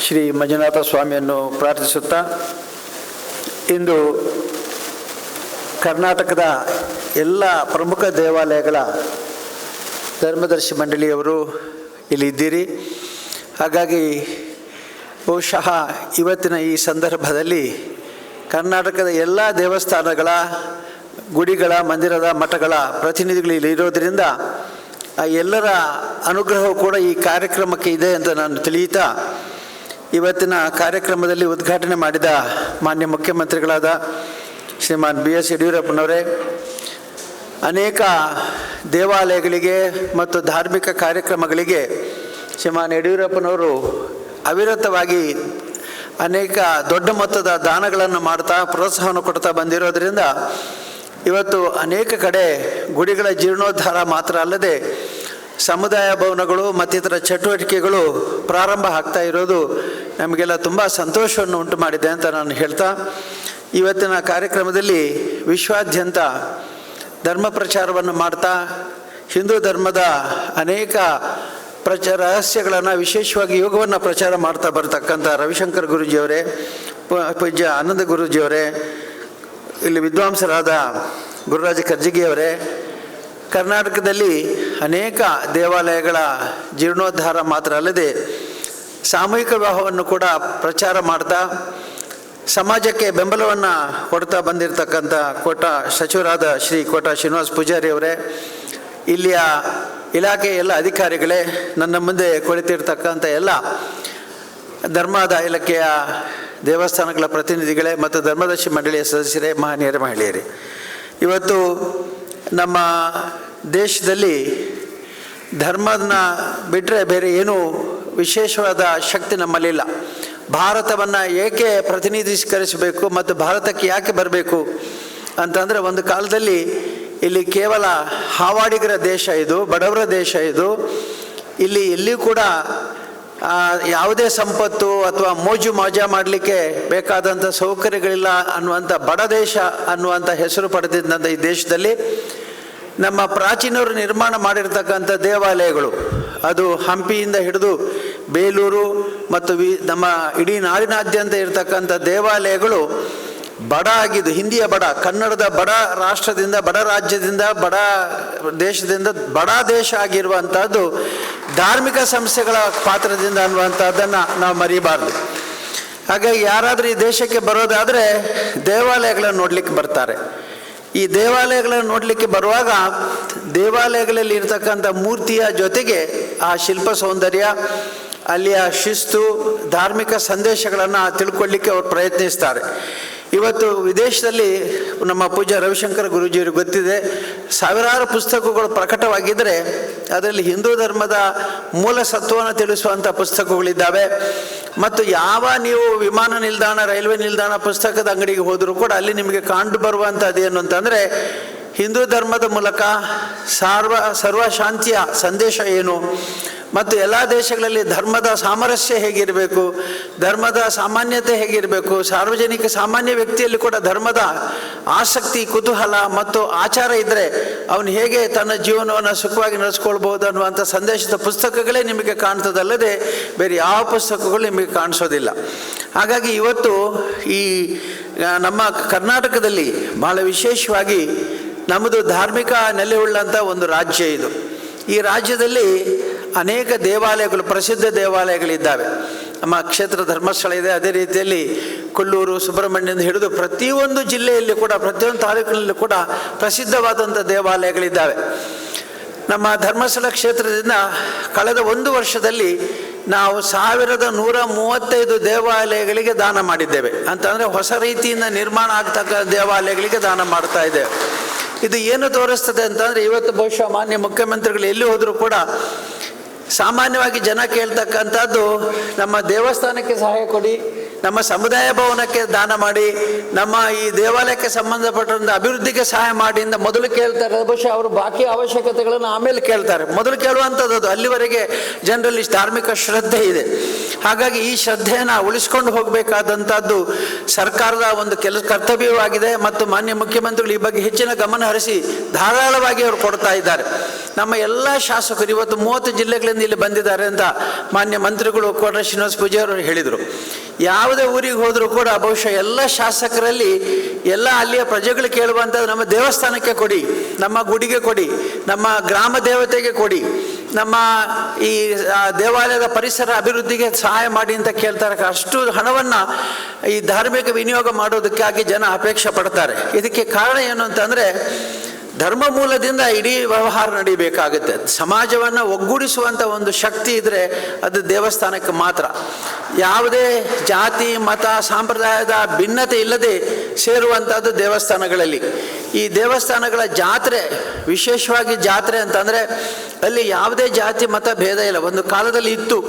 ಶ್ರೀ ಮಂಜುನಾಥ ಸ್ವಾಮಿಯನ್ನು ಪ್ರಾರ್ಥಿಸುತ್ತಾ ಇಂದು ಕರ್ನಾಟಕದ ಎಲ್ಲ ಪ್ರಮುಖ ದೇವಾಲಯಗಳ ಧರ್ಮದರ್ಶಿ ಮಂಡಳಿಯವರು ಇಲ್ಲಿ ಇದ್ದೀರಿ. ಹಾಗಾಗಿ ಬಹುಶಃ ಇವತ್ತಿನ ಈ ಸಂದರ್ಭದಲ್ಲಿ ಕರ್ನಾಟಕದ ಎಲ್ಲ ದೇವಸ್ಥಾನಗಳ ಗುಡಿಗಳ ಮಂದಿರದ ಮಠಗಳ ಪ್ರತಿನಿಧಿಗಳು ಇಲ್ಲಿ ಇರೋದರಿಂದ ಎಲ್ಲರ ಅನುಗ್ರಹವು ಕೂಡ ಈ ಕಾರ್ಯಕ್ರಮಕ್ಕೆ ಇದೆ ಅಂತ ನಾನು ತಿಳಿಯುತ್ತಾ, ಇವತ್ತಿನ ಕಾರ್ಯಕ್ರಮದಲ್ಲಿ ಉದ್ಘಾಟನೆ ಮಾಡಿದ ಮಾನ್ಯ ಮುಖ್ಯಮಂತ್ರಿಗಳಾದ ಶ್ರೀಮಾನ್ BS ಯಡಿಯೂರಪ್ಪನವರೇ, ಅನೇಕ ದೇವಾಲಯಗಳಿಗೆ ಮತ್ತು ಧಾರ್ಮಿಕ ಕಾರ್ಯಕ್ರಮಗಳಿಗೆ ಶ್ರೀಮಾನ್ ಯಡಿಯೂರಪ್ಪನವರು ಅವಿರತವಾಗಿ ಅನೇಕ ದೊಡ್ಡ ಮೊತ್ತದ ದಾನಗಳನ್ನು ಮಾಡ್ತಾ ಪ್ರೋತ್ಸಾಹವನ್ನು ಕೊಡ್ತಾ ಬಂದಿರೋದರಿಂದ ಇವತ್ತು ಅನೇಕ ಕಡೆ ಗುಡಿಗಳ ಜೀರ್ಣೋದ್ಧಾರ ಮಾತ್ರ ಅಲ್ಲದೆ ಸಮುದಾಯ ಭವನಗಳು ಮತ್ತಿತರ ಚಟುವಟಿಕೆಗಳು ಪ್ರಾರಂಭ ಆಗ್ತಾ ಇರೋದು ನಮಗೆಲ್ಲ ತುಂಬ ಸಂತೋಷವನ್ನು ಉಂಟು ಮಾಡಿದೆ ಅಂತ ನಾನು ಹೇಳ್ತಾ, ಇವತ್ತಿನ ಕಾರ್ಯಕ್ರಮದಲ್ಲಿ ವಿಶ್ವಾದ್ಯಂತ ಧರ್ಮ ಪ್ರಚಾರವನ್ನು ಮಾಡ್ತಾ ಹಿಂದೂ ಧರ್ಮದ ಅನೇಕ ರಹಸ್ಯಗಳನ್ನು, ವಿಶೇಷವಾಗಿ ಯೋಗವನ್ನು ಪ್ರಚಾರ ಮಾಡ್ತಾ ಬರ್ತಕ್ಕಂಥ ರವಿಶಂಕರ್ ಗುರೂಜಿಯವರೇ, ಪೂಜ್ಯ ಆನಂದ ಗುರೂಜಿಯವರೇ, ಇಲ್ಲಿ ವಿದ್ವಾಂಸರಾದ ಗುರುರಾಜ ಕರ್ಜಿಗಿಯವರೇ, ಕರ್ನಾಟಕದಲ್ಲಿ ಅನೇಕ ದೇವಾಲಯಗಳ ಜೀರ್ಣೋದ್ಧಾರ ಮಾತ್ರ ಅಲ್ಲದೆ ಸಾಮೂಹಿಕ ವಿವಾಹವನ್ನು ಕೂಡ ಪ್ರಚಾರ ಮಾಡ್ತಾ ಸಮಾಜಕ್ಕೆ ಬೆಂಬಲವನ್ನು ಕೊಡ್ತಾ ಬಂದಿರತಕ್ಕಂಥ ಸಚಿವರಾದ ಶ್ರೀ ಕೋಟ ಶ್ರೀನಿವಾಸ ಪೂಜಾರಿ ಅವರೇ, ಇಲ್ಲಿಯ ಇಲಾಖೆಯ ಎಲ್ಲ ಅಧಿಕಾರಿಗಳೇ, ನನ್ನ ಮುಂದೆ ಕುಳಿತಿರ್ತಕ್ಕಂಥ ಎಲ್ಲ ಧರ್ಮದ ಇಲಾಖೆಯ ದೇವಸ್ಥಾನಗಳ ಪ್ರತಿನಿಧಿಗಳೇ ಮತ್ತು ಧರ್ಮದರ್ಶಿ ಮಂಡಳಿಯ ಸದಸ್ಯರೇ, ಮಹನೀಯರೇ, ಮಹಿಳೆಯರೇ, ಇವತ್ತು ನಮ್ಮ ದೇಶದಲ್ಲಿ ಧರ್ಮನ ಬಿಟ್ಟರೆ ಬೇರೆ ಏನೂ ವಿಶೇಷವಾದ ಶಕ್ತಿ ನಮ್ಮಲ್ಲಿಲ್ಲ. ಭಾರತವನ್ನು ಏಕೆ ಪ್ರತಿನಿಧೀಕರಿಸಬೇಕು ಮತ್ತು ಭಾರತಕ್ಕೆ ಯಾಕೆ ಬರಬೇಕು ಅಂತಂದರೆ, ಒಂದು ಕಾಲದಲ್ಲಿ ಇಲ್ಲಿ ಕೇವಲ ಹಾವಾಡಿಗರ ದೇಶ ಇದು, ಬಡವರ ದೇಶ ಇದು. ಇಲ್ಲಿ ಎಲ್ಲಿಯೂ ಕೂಡ ಯಾವುದೇ ಸಂಪತ್ತು ಅಥವಾ ಮೋಜು ಮಜಾ ಮಾಡಲಿಕ್ಕೆ ಬೇಕಾದಂಥ ಸೌಕರ್ಯಗಳಿಲ್ಲ ಅನ್ನುವಂಥ ಬಡ ದೇಶ ಅನ್ನುವಂಥ ಹೆಸರು ಪಡೆದಿದ್ದಂಥ ಈ ದೇಶದಲ್ಲಿ ನಮ್ಮ ಪ್ರಾಚೀನರು ನಿರ್ಮಾಣ ಮಾಡಿರ್ತಕ್ಕಂಥ ದೇವಾಲಯಗಳು, ಅದು ಹಂಪಿಯಿಂದ ಹಿಡಿದು ಬೇಲೂರು ಮತ್ತು ನಮ್ಮ ಇಡೀ ನಾಡಿನಾದ್ಯಂತ ಇರತಕ್ಕಂಥ ದೇವಾಲಯಗಳು ಬಡ ಆಗಿದ್ದು, ಹಿಂದಿಯ ಬಡ, ಕನ್ನಡದ ಬಡ ರಾಷ್ಟ್ರದಿಂದ, ಬಡ ರಾಜ್ಯದಿಂದ, ಬಡ ದೇಶದಿಂದ ಬಡ ದೇಶ ಆಗಿರುವಂಥದ್ದು ಧಾರ್ಮಿಕ ಸಂಸ್ಥೆಗಳ ಪಾತ್ರದಿಂದ ಅನ್ನುವಂಥದ್ದನ್ನು ನಾವು ಮರಿಬಾರ್ದು. ಹಾಗಾಗಿ ಯಾರಾದರೂ ಈ ದೇಶಕ್ಕೆ ಬರೋದಾದರೆ ದೇವಾಲಯಗಳನ್ನು ನೋಡಲಿಕ್ಕೆ ಬರ್ತಾರೆ. ಈ ದೇವಾಲಯಗಳನ್ನು ನೋಡಲಿಕ್ಕೆ ಬರುವಾಗ ದೇವಾಲಯಗಳಲ್ಲಿ ಇರ್ತಕ್ಕಂಥ ಮೂರ್ತಿಯ ಜೊತೆಗೆ ಆ ಶಿಲ್ಪ ಸೌಂದರ್ಯ, ಅಲ್ಲಿಯ ಶಿಸ್ತು, ಧಾರ್ಮಿಕ ಸಂದೇಶಗಳನ್ನು ತಿಳ್ಕೊಳ್ಳಿಕ್ಕೆ ಅವರು ಪ್ರಯತ್ನಿಸ್ತಾರೆ. ಇವತ್ತು ವಿದೇಶದಲ್ಲಿ ನಮ್ಮ ಪೂಜ್ಯ ರವಿಶಂಕರ್ ಗುರೂಜಿಯವ್ರಿಗೆ ಗೊತ್ತಿದೆ, ಸಾವಿರಾರು ಪುಸ್ತಕಗಳು ಪ್ರಕಟವಾಗಿದ್ದರೆ ಅದರಲ್ಲಿ ಹಿಂದೂ ಧರ್ಮದ ಮೂಲ ಸತ್ವವನ್ನು ತಿಳಿಸುವಂಥ ಪುಸ್ತಕಗಳಿದ್ದಾವೆ. ಮತ್ತು ಯಾವ ನೀವು ವಿಮಾನ ನಿಲ್ದಾಣ, ರೈಲ್ವೆ ನಿಲ್ದಾಣ, ಪುಸ್ತಕದ ಅಂಗಡಿಗೆ ಹೋದರೂ ಕೂಡ ಅಲ್ಲಿ ನಿಮಗೆ ಕಂಡು ಬರುವಂಥದ್ದು ಏನು ಅಂತಂದರೆ, ಹಿಂದೂ ಧರ್ಮದ ಮೂಲಕ ಸರ್ವ ಶಾಂತಿಯ ಸಂದೇಶ ಏನು ಮತ್ತು ಎಲ್ಲ ದೇಶಗಳಲ್ಲಿ ಧರ್ಮದ ಸಾಮರಸ್ಯ ಹೇಗಿರಬೇಕು, ಧರ್ಮದ ಸಾಮಾನ್ಯತೆ ಹೇಗಿರಬೇಕು, ಸಾರ್ವಜನಿಕ ಸಾಮಾನ್ಯ ವ್ಯಕ್ತಿಯಲ್ಲಿ ಕೂಡ ಧರ್ಮದ ಆಸಕ್ತಿ, ಕುತೂಹಲ ಮತ್ತು ಆಚಾರ ಇದ್ದರೆ ಅವನು ಹೇಗೆ ತನ್ನ ಜೀವನವನ್ನು ಸುಖವಾಗಿ ನಡೆಸ್ಕೊಳ್ಬೋದು ಅನ್ನುವಂಥ ಸಂದೇಶದ ಪುಸ್ತಕಗಳೇ ನಿಮಗೆ ಕಾಣ್ತದಲ್ಲದೆ ಬೇರೆ ಯಾವ ಪುಸ್ತಕಗಳು ನಿಮಗೆ ಕಾಣಿಸೋದಿಲ್ಲ. ಹಾಗಾಗಿ ಇವತ್ತು ಈ ನಮ್ಮ ಕರ್ನಾಟಕದಲ್ಲಿ ಬಹಳ ವಿಶೇಷವಾಗಿ ನಮ್ಮದು ಧಾರ್ಮಿಕ ನೆಲೆಯುಳ್ಳಂಥ ಒಂದು ರಾಜ್ಯ ಇದು. ಈ ರಾಜ್ಯದಲ್ಲಿ ಅನೇಕ ದೇವಾಲಯಗಳು, ಪ್ರಸಿದ್ಧ ದೇವಾಲಯಗಳಿದ್ದಾವೆ. ನಮ್ಮ ಕ್ಷೇತ್ರ ಧರ್ಮಸ್ಥಳ ಇದೆ, ಅದೇ ರೀತಿಯಲ್ಲಿ ಕೊಲ್ಲೂರು, ಸುಬ್ರಹ್ಮಣ್ಯದಿಂದ ಹಿಡಿದು ಪ್ರತಿಯೊಂದು ಜಿಲ್ಲೆಯಲ್ಲಿ ಕೂಡ, ಪ್ರತಿಯೊಂದು ತಾಲೂಕಿನಲ್ಲಿ ಕೂಡ ಪ್ರಸಿದ್ಧವಾದಂಥ ದೇವಾಲಯಗಳಿದ್ದಾವೆ. ನಮ್ಮ ಧರ್ಮಸ್ಥಳ ಕ್ಷೇತ್ರದಿಂದ ಕಳೆದ 1 ವರ್ಷದಲ್ಲಿ ನಾವು 1135 ದೇವಾಲಯಗಳಿಗೆ ದಾನ ಮಾಡಿದ್ದೇವೆ. ಅಂತಂದರೆ ಹೊಸ ರೀತಿಯಿಂದ ನಿರ್ಮಾಣ ಆಗ್ತಕ್ಕ ದೇವಾಲಯಗಳಿಗೆ ದಾನ ಮಾಡ್ತಾ ಇದ್ದೇವೆ. ಇದು ಏನು ತೋರಿಸ್ತದೆ ಅಂತಂದರೆ, ಇವತ್ತು ಬಹುಶಃ ಮಾನ್ಯ ಮುಖ್ಯಮಂತ್ರಿಗಳು ಎಲ್ಲಿ ಹೋದರೂ ಕೂಡ ಸಾಮಾನ್ಯವಾಗಿ ಜನ ಕೇಳ್ತಕ್ಕಂಥದ್ದು, ನಮ್ಮ ದೇವಸ್ಥಾನಕ್ಕೆ ಸಹಾಯ ಕೊಡಿ, ನಮ್ಮ ಸಮುದಾಯ ಭವನಕ್ಕೆ ದಾನ ಮಾಡಿ, ನಮ್ಮ ಈ ದೇವಾಲಯಕ್ಕೆ ಸಂಬಂಧಪಟ್ಟಂಥ ಅಭಿವೃದ್ಧಿಗೆ ಸಹಾಯ ಮಾಡಿ ಅಂತ ಮೊದಲು ಕೇಳ್ತಾರೆ. ಬಹುಶಃ ಅವರು ಬಾಕಿ ಅವಶ್ಯಕತೆಗಳನ್ನು ಆಮೇಲೆ ಕೇಳ್ತಾರೆ. ಮೊದಲು ಕೇಳುವಂಥದ್ದು ಅಲ್ಲಿವರೆಗೆ ಜನರಲ್ಲಿ ಧಾರ್ಮಿಕ ಶ್ರದ್ಧೆ ಇದೆ. ಹಾಗಾಗಿ ಈ ಶ್ರದ್ಧೆಯನ್ನು ಉಳಿಸ್ಕೊಂಡು ಹೋಗಬೇಕಾದಂಥದ್ದು ಸರ್ಕಾರದ ಒಂದು ಕರ್ತವ್ಯವಾಗಿದೆ ಮತ್ತು ಮಾನ್ಯ ಮುಖ್ಯಮಂತ್ರಿಗಳು ಈ ಬಗ್ಗೆ ಹೆಚ್ಚಿನ ಗಮನ ಹರಿಸಿ ಧಾರಾಳವಾಗಿ ಅವರು ಕೊಡ್ತಾ ಇದ್ದಾರೆ. ನಮ್ಮ ಎಲ್ಲ ಶಾಸಕರು ಇವತ್ತು 30 ಜಿಲ್ಲೆಗಳಿಂದ ಇಲ್ಲಿ ಬಂದಿದ್ದಾರೆ ಅಂತ ಮಾನ್ಯ ಮಂತ್ರಿಗಳು ಕೋಟ ಶ್ರೀನಿವಾಸ ಪೂಜಾರಿ ಅವರು ಹೇಳಿದರು. ಯಾವುದೇ ಊರಿಗೆ ಹೋದರೂ ಕೂಡ ಬಹುಶಃ ಎಲ್ಲ ಶಾಸಕರಲ್ಲಿ ಎಲ್ಲ ಅಲ್ಲಿಯ ಪ್ರಜೆಗಳು ಕೇಳುವಂಥದ್ದು ನಮ್ಮ ದೇವಸ್ಥಾನಕ್ಕೆ ಕೊಡಿ, ನಮ್ಮ ಗುಡಿಗೆ ಕೊಡಿ, ನಮ್ಮ ಗ್ರಾಮ ದೇವತೆಗೆ ಕೊಡಿ, ನಮ್ಮ ಈ ದೇವಾಲಯದ ಪರಿಸರ ಅಭಿವೃದ್ಧಿಗೆ ಸಹಾಯ ಮಾಡಿ ಅಂತ ಕೇಳ್ತಾರೆ. ಅಷ್ಟು ಹಣವನ್ನು ಈ ಧಾರ್ಮಿಕ ವಿನಿಯೋಗ ಮಾಡೋದಕ್ಕಾಗಿ ಜನ ಅಪೇಕ್ಷೆ ಪಡ್ತಾರೆ. ಇದಕ್ಕೆ ಕಾರಣ ಏನು ಅಂತಂದರೆ ಧರ್ಮ ಮೂಲದಿಂದ ಇಡೀ ವ್ಯವಹಾರ ನಡೀಬೇಕಾಗುತ್ತೆ. ಸಮಾಜವನ್ನು ಒಗ್ಗೂಡಿಸುವಂಥ ಒಂದು ಶಕ್ತಿ ಇದ್ದರೆ ಅದು ದೇವಸ್ಥಾನಕ್ಕೆ ಮಾತ್ರ. ಯಾವುದೇ ಜಾತಿ ಮತ ಸಂಪ್ರದಾಯದ ಭಿನ್ನತೆ ಇಲ್ಲದೆ ಸೇರುವಂಥದ್ದು ದೇವಸ್ಥಾನಗಳಲ್ಲಿ. ಈ ದೇವಸ್ಥಾನಗಳ ಜಾತ್ರೆ, ವಿಶೇಷವಾಗಿ ಜಾತ್ರೆ ಅಂತಂದರೆ ಅಲ್ಲಿ ಯಾವುದೇ ಜಾತಿ ಮತ ಭೇದ ಇಲ್ಲ. ಒಂದು ಕಾಲದಲ್ಲಿ ಇತ್ತು,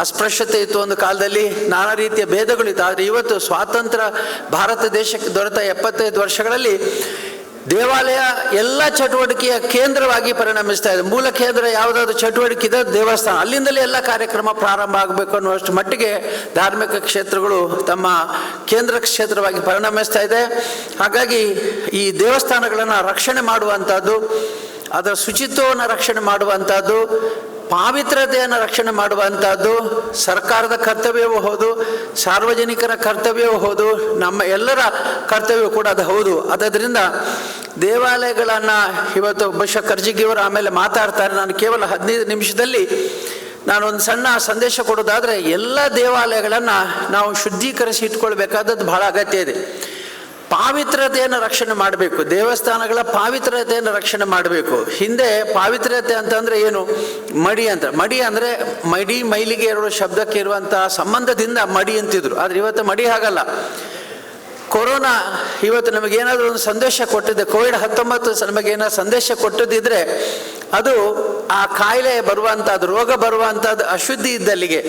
ಅಸ್ಪೃಶ್ಯತೆ ಇತ್ತು, ಒಂದು ಕಾಲದಲ್ಲಿ ನಾನಾ ರೀತಿಯ ಭೇದಗಳಿತ್ತು. ಆದರೆ ಇವತ್ತು ಸ್ವಾತಂತ್ರ್ಯ ಭಾರತ ದೇಶಕ್ಕೆ ದೊರೆತ 75 ವರ್ಷಗಳಲ್ಲಿ ದೇವಾಲಯ ಎಲ್ಲ ಚಟುವಟಿಕೆಯ ಕೇಂದ್ರವಾಗಿ ಪರಿಣಮಿಸ್ತಾ ಇದೆ. ಮೂಲ ಕೇಂದ್ರ ಯಾವುದಾದ್ರು ಚಟುವಟಿಕೆ ಇದೆ ದೇವಸ್ಥಾನ, ಅಲ್ಲಿಂದಲೇ ಎಲ್ಲ ಕಾರ್ಯಕ್ರಮ ಪ್ರಾರಂಭ ಆಗಬೇಕು ಅನ್ನುವಷ್ಟು ಮಟ್ಟಿಗೆ ಧಾರ್ಮಿಕ ಕ್ಷೇತ್ರಗಳು ತಮ್ಮ ಕೇಂದ್ರ ಕ್ಷೇತ್ರವಾಗಿ ಪರಿಣಮಿಸ್ತಾ ಇದೆ. ಹಾಗಾಗಿ ಈ ದೇವಸ್ಥಾನಗಳನ್ನು ರಕ್ಷಣೆ ಮಾಡುವಂಥದ್ದು, ಅದರ ಶುಚಿತ್ವವನ್ನು ರಕ್ಷಣೆ ಮಾಡುವಂಥದ್ದು, ಪಾವಿತ್ರತೆಯನ್ನು ರಕ್ಷಣೆ ಮಾಡುವಂಥದ್ದು ಸರ್ಕಾರದ ಕರ್ತವ್ಯವೂ ಹೌದು, ಸಾರ್ವಜನಿಕರ ಕರ್ತವ್ಯವೂ ಹೌದು, ನಮ್ಮ ಎಲ್ಲರ ಕರ್ತವ್ಯ ಕೂಡ ಅದು ಹೌದು. ಆದ್ದರಿಂದ ದೇವಾಲಯಗಳನ್ನು ಇವತ್ತು ಬಹುಶಃ ಕರ್ಜಿಗಿಯವರು ಆಮೇಲೆ ಮಾತಾಡ್ತಾರೆ. ನಾನು ಕೇವಲ 15 ನಿಮಿಷದಲ್ಲಿ ನಾನೊಂದು ಸಣ್ಣ ಸಂದೇಶ ಕೊಡೋದಾದರೆ, ಎಲ್ಲ ದೇವಾಲಯಗಳನ್ನು ನಾವು ಶುದ್ಧೀಕರಿಸಿ ಇಟ್ಕೊಳ್ಬೇಕಾದದ್ದು ಬಹಳ ಅಗತ್ಯ ಇದೆ. ಪಾವಿತ್ರತೆಯನ್ನು ರಕ್ಷಣೆ ಮಾಡಬೇಕು, ದೇವಸ್ಥಾನಗಳ ಪಾವಿತ್ರತೆಯನ್ನು ರಕ್ಷಣೆ ಮಾಡಬೇಕು. ಹಿಂದೆ ಪಾವಿತ್ರತೆ ಅಂತಂದರೆ ಏನು? ಮಡಿ ಅಂತ. ಮಡಿ ಅಂದರೆ ಮಡಿ ಮೈಲಿಗೆ ಇರುವ ಶಬ್ದಕ್ಕೆ ಇರುವಂಥ ಸಂಬಂಧದಿಂದ ಮಡಿ ಅಂತಿದ್ರು. ಆದರೆ ಇವತ್ತು ಮಡಿ ಹಾಗಲ್ಲ. ಕೊರೋನಾ ಇವತ್ತು ನಮಗೇನಾದರೂ ಒಂದು ಸಂದೇಶ ಕೊಟ್ಟಿದ್ದೆ, ಕೋವಿಡ್-19 ನಮಗೇನಾದ್ರು ಸಂದೇಶ ಕೊಟ್ಟದಿದ್ದರೆ ಅದು ಆ ಕಾಯಿಲೆ ಬರುವಂಥದ್ದು, ರೋಗ ಬರುವಂಥದ್ದು ಅಶುದ್ಧಿ ಇದ್ದಲ್ಲಿಗೆ,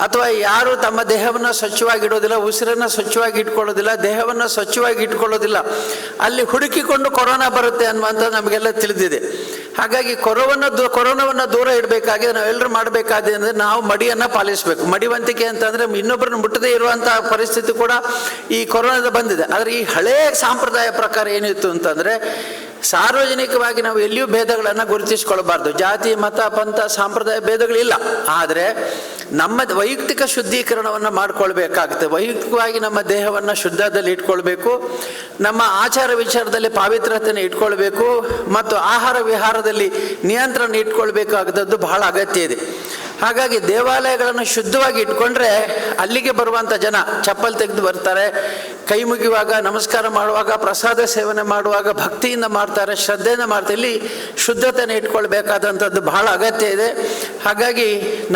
ಅಥವಾ ಯಾರು ತಮ್ಮ ದೇಹವನ್ನು ಸ್ವಚ್ಛವಾಗಿ ಇಡೋದಿಲ್ಲ, ಉಸಿರನ್ನು ಸ್ವಚ್ಛವಾಗಿ ಇಟ್ಕೊಳ್ಳೋದಿಲ್ಲ, ದೇಹವನ್ನು ಸ್ವಚ್ಛವಾಗಿ ಇಟ್ಕೊಳ್ಳೋದಿಲ್ಲ, ಅಲ್ಲಿ ಹುಡುಕಿಕೊಂಡು ಕೊರೋನಾ ಬರುತ್ತೆ ಅನ್ನುವಂಥದ್ದು ನಮಗೆಲ್ಲ ತಿಳಿದಿದೆ. ಹಾಗಾಗಿ ಕೊರೋನಾವನ್ನು ದೂರ ಇಡಬೇಕಾಗಿದೆ. ನಾವೆಲ್ಲರೂ ಮಾಡಬೇಕಾಗಿದೆ ಅಂದರೆ ನಾವು ಮಡಿಯನ್ನು ಪಾಲಿಸಬೇಕು. ಮಡಿವಂತಿಕೆ ಅಂತಂದರೆ ಇನ್ನೊಬ್ಬರನ್ನು ಮುಟ್ಟದೇ ಇರುವಂಥ ಪರಿಸ್ಥಿತಿ ಕೂಡ ಈ ಕೊರೋನಾದ ಬಂದಿದೆ. ಆದರೆ ಈ ಹಳೆಯ ಸಂಪ್ರದಾಯ ಪ್ರಕಾರ ಏನಿತ್ತು ಅಂತಂದರೆ, ಸಾರ್ವಜನಿಕವಾಗಿ ನಾವು ಎಲ್ಲಿಯೂ ಭೇದಗಳನ್ನು ಗುರುತಿಸ್ಕೊಳ್ಬಾರ್ದು. ಜಾತಿ ಮತ ಪಂಥ ಸಂಪ್ರದಾಯ ಭೇದಗಳಿಲ್ಲ. ಆದರೆ ನಮ್ಮ ವೈಯಕ್ತಿಕ ಶುದ್ಧೀಕರಣವನ್ನು ಮಾಡಿಕೊಳ್ಬೇಕಾಗುತ್ತೆ. ವೈಯಕ್ತಿಕವಾಗಿ ನಮ್ಮ ದೇಹವನ್ನು ಶುದ್ಧದಲ್ಲಿ ಇಟ್ಕೊಳ್ಬೇಕು, ನಮ್ಮ ಆಚಾರ ವಿಚಾರದಲ್ಲಿ ಪಾವಿತ್ರತೆಯನ್ನು ಇಟ್ಕೊಳ್ಬೇಕು, ಮತ್ತು ಆಹಾರ ವಿಹಾರದಲ್ಲಿ ನಿಯಂತ್ರಣ ಇಟ್ಕೊಳ್ಬೇಕಾದದ್ದು ಬಹಳ ಅಗತ್ಯ ಇದೆ. ಹಾಗಾಗಿ ದೇವಾಲಯಗಳನ್ನು ಶುದ್ಧವಾಗಿ ಇಟ್ಕೊಂಡ್ರೆ ಅಲ್ಲಿಗೆ ಬರುವಂಥ ಜನ ಚಪ್ಪಲ್ ತೆಗೆದು ಬರ್ತಾರೆ, ಕೈ ಮುಗಿಯುವಾಗ, ನಮಸ್ಕಾರ ಮಾಡುವಾಗ, ಪ್ರಸಾದ ಸೇವನೆ ಮಾಡುವಾಗ ಭಕ್ತಿಯಿಂದ ಮಾಡ್ತಾರೆ, ಶ್ರದ್ಧೆಯಿಂದ ಮಾಡ್ತಾರೆ. ಇಲ್ಲಿ ಶುದ್ಧತೆಯನ್ನು ಇಟ್ಕೊಳ್ಬೇಕಾದಂಥದ್ದು ಬಹಳ ಅಗತ್ಯ ಇದೆ. ಹಾಗಾಗಿ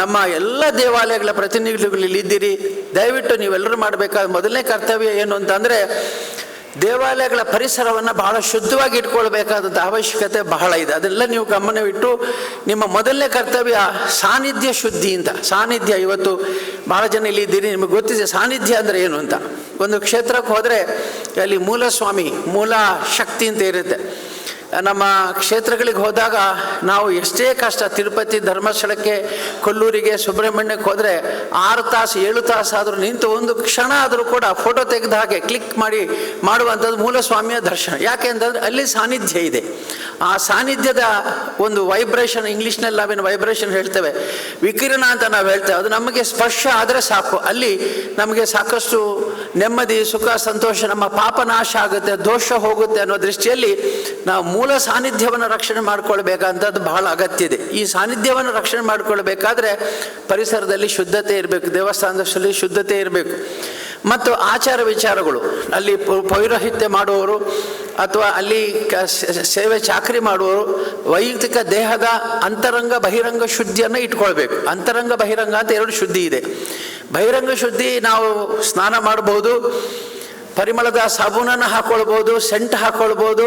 ನಮ್ಮ ಎಲ್ಲ ದೇವಾಲಯಗಳ ಪ್ರತಿನಿಧಿಗಳು ಇಲ್ಲಿದ್ದೀರಿ. ದಯವಿಟ್ಟು ನೀವೆಲ್ಲರೂ ಮಾಡಬೇಕಾದ ಮೊದಲನೇ ಕರ್ತವ್ಯ ಏನು ಅಂತಂದರೆ, ದೇವಾಲಯಗಳ ಪರಿಸರವನ್ನು ಬಹಳ ಶುದ್ಧವಾಗಿ ಇಟ್ಕೊಳ್ಬೇಕಾದಂಥ ಅವಶ್ಯಕತೆ ಬಹಳ ಇದೆ. ಅದೆಲ್ಲ ನೀವು ಗಮನವಿಟ್ಟು ನಿಮ್ಮ ಮೊದಲನೇ ಕರ್ತವ್ಯ ಸಾನ್ನಿಧ್ಯ ಶುದ್ಧಿಯಿಂದ. ಸಾನ್ನಿಧ್ಯ, ಇವತ್ತು ಬಹಳ ಜನ ಇಲ್ಲಿ ಇದ್ದೀರಿ, ನಿಮಗೆ ಗೊತ್ತಿದೆ ಸಾನ್ನಿಧ್ಯ ಅಂದರೆ ಏನು ಅಂತ. ಒಂದು ಕ್ಷೇತ್ರಕ್ಕೆ ಹೋದರೆ ಅಲ್ಲಿ ಮೂಲ ಸ್ವಾಮಿ, ಮೂಲ ಶಕ್ತಿ ಅಂತ ಇರುತ್ತೆ. ನಮ್ಮ ಕ್ಷೇತ್ರಗಳಿಗೆ ಹೋದಾಗ ನಾವು ಎಷ್ಟೇ ಕಷ್ಟ, ತಿರುಪತಿ, ಧರ್ಮಸ್ಥಳಕ್ಕೆ, ಕೊಲ್ಲೂರಿಗೆ, ಸುಬ್ರಹ್ಮಣ್ಯಕ್ಕೆ ಹೋದರೆ 6 ತಾಸು 7 ತಾಸು ಆದರೂ ನಿಂತು ಒಂದು ಕ್ಷಣ ಆದರೂ ಕೂಡ ಫೋಟೋ ತೆಗೆದ ಹಾಗೆ ಕ್ಲಿಕ್ ಮಾಡುವಂಥದ್ದು ಮೂಲ ಸ್ವಾಮಿಯ ದರ್ಶನ. ಯಾಕೆ ಅಂತಂದರೆ ಅಲ್ಲಿ ಸಾನ್ನಿಧ್ಯ ಇದೆ. ಆ ಸಾನ್ನಿಧ್ಯದ ಒಂದು ವೈಬ್ರೇಷನ್, ಇಂಗ್ಲೀಷ್ನಲ್ಲಿ ನಾವೇನು ವೈಬ್ರೇಷನ್ ಹೇಳ್ತೇವೆ, ವಿಕಿರಣ ಅಂತ ನಾವು ಹೇಳ್ತೇವೆ, ಅದು ನಮಗೆ ಸ್ಪರ್ಶ ಆದರೆ ಸಾಕು. ಅಲ್ಲಿ ನಮಗೆ ಸಾಕಷ್ಟು ನೆಮ್ಮದಿ, ಸುಖ, ಸಂತೋಷ, ನಮ್ಮ ಪಾಪ ನಾಶ ಆಗುತ್ತೆ, ದೋಷ ಹೋಗುತ್ತೆ ಅನ್ನೋ ದೃಷ್ಟಿಯಲ್ಲಿ ನಾವು ಮೂಲ ಸಾನ್ನಿಧ್ಯವನ್ನು ರಕ್ಷಣೆ ಮಾಡಿಕೊಳ್ಬೇಕಂಥದ್ದು ಬಹಳ ಅಗತ್ಯ ಇದೆ. ಈ ಸಾನ್ನಿಧ್ಯವನ್ನು ರಕ್ಷಣೆ ಮಾಡಿಕೊಳ್ಬೇಕಾದ್ರೆ ಪರಿಸರದಲ್ಲಿ ಶುದ್ಧತೆ ಇರಬೇಕು, ದೇವಸ್ಥಾನದಲ್ಲಿ ಶುದ್ಧತೆ ಇರಬೇಕು. ಮತ್ತು ಆಚಾರ ವಿಚಾರಗಳು, ಅಲ್ಲಿ ಪೌರೋಹಿತ್ಯ ಮಾಡುವವರು ಅಥವಾ ಅಲ್ಲಿ ಸೇವೆ ಚಾಕರಿ ಮಾಡುವವರು ವೈಯಕ್ತಿಕ ದೇಹದ ಅಂತರಂಗ ಬಹಿರಂಗ ಶುದ್ಧಿಯನ್ನು ಇಟ್ಕೊಳ್ಬೇಕು. ಅಂತರಂಗ ಬಹಿರಂಗ ಅಂತ 2 ಶುದ್ಧಿ ಇದೆ. ಬಹಿರಂಗ ಶುದ್ಧಿ, ನಾವು ಸ್ನಾನ ಮಾಡ್ಬೋದು, ಪರಿಮಳದ ಸಾಬೂನನ್ನು ಹಾಕ್ಕೊಳ್ಬೋದು, ಸೆಂಟ್ ಹಾಕ್ಕೊಳ್ಬೋದು,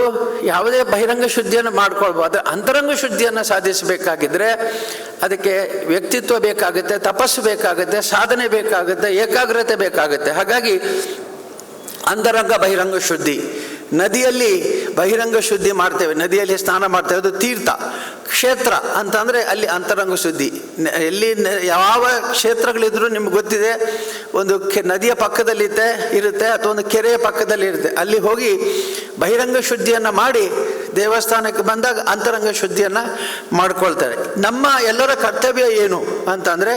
ಯಾವುದೇ ಬಹಿರಂಗ ಶುದ್ಧಿಯನ್ನು ಮಾಡ್ಕೊಳ್ಬೋದು. ಅದು ಅಂತರಂಗ ಶುದ್ಧಿಯನ್ನು ಸಾಧಿಸಬೇಕಾಗಿದ್ದರೆ ಅದಕ್ಕೆ ವ್ಯಕ್ತಿತ್ವ ಬೇಕಾಗುತ್ತೆ, ತಪಸ್ಸು ಬೇಕಾಗುತ್ತೆ, ಸಾಧನೆ ಬೇಕಾಗುತ್ತೆ, ಏಕಾಗ್ರತೆ ಬೇಕಾಗುತ್ತೆ. ಹಾಗಾಗಿ ಅಂತರಂಗ ಬಹಿರಂಗ ಶುದ್ಧಿ. ನದಿಯಲ್ಲಿ ಬಹಿರಂಗ ಶುದ್ಧಿ ಮಾಡ್ತೇವೆ, ನದಿಯಲ್ಲಿ ಸ್ನಾನ ಮಾಡ್ತೇವೆ, ಅದು ತೀರ್ಥ. ಕ್ಷೇತ್ರ ಅಂತಂದರೆ ಅಲ್ಲಿ ಅಂತರಂಗ ಶುದ್ಧಿ. ಎಲ್ಲಿ ಯಾವ ಕ್ಷೇತ್ರಗಳಿದ್ರೂ ನಿಮ್ಗೆ ಗೊತ್ತಿದೆ, ಒಂದು ನದಿಯ ಪಕ್ಕದಲ್ಲಿರುತ್ತೆ ಅಥವಾ ಒಂದು ಕೆರೆಯ ಪಕ್ಕದಲ್ಲಿ ಇರುತ್ತೆ. ಅಲ್ಲಿ ಹೋಗಿ ಬಹಿರಂಗ ಶುದ್ಧಿಯನ್ನು ಮಾಡಿ ದೇವಸ್ಥಾನಕ್ಕೆ ಬಂದಾಗ ಅಂತರಂಗ ಶುದ್ಧಿಯನ್ನು ಮಾಡ್ಕೊಳ್ತಾರೆ. ನಮ್ಮ ಎಲ್ಲರ ಕರ್ತವ್ಯ ಏನು ಅಂತಂದರೆ,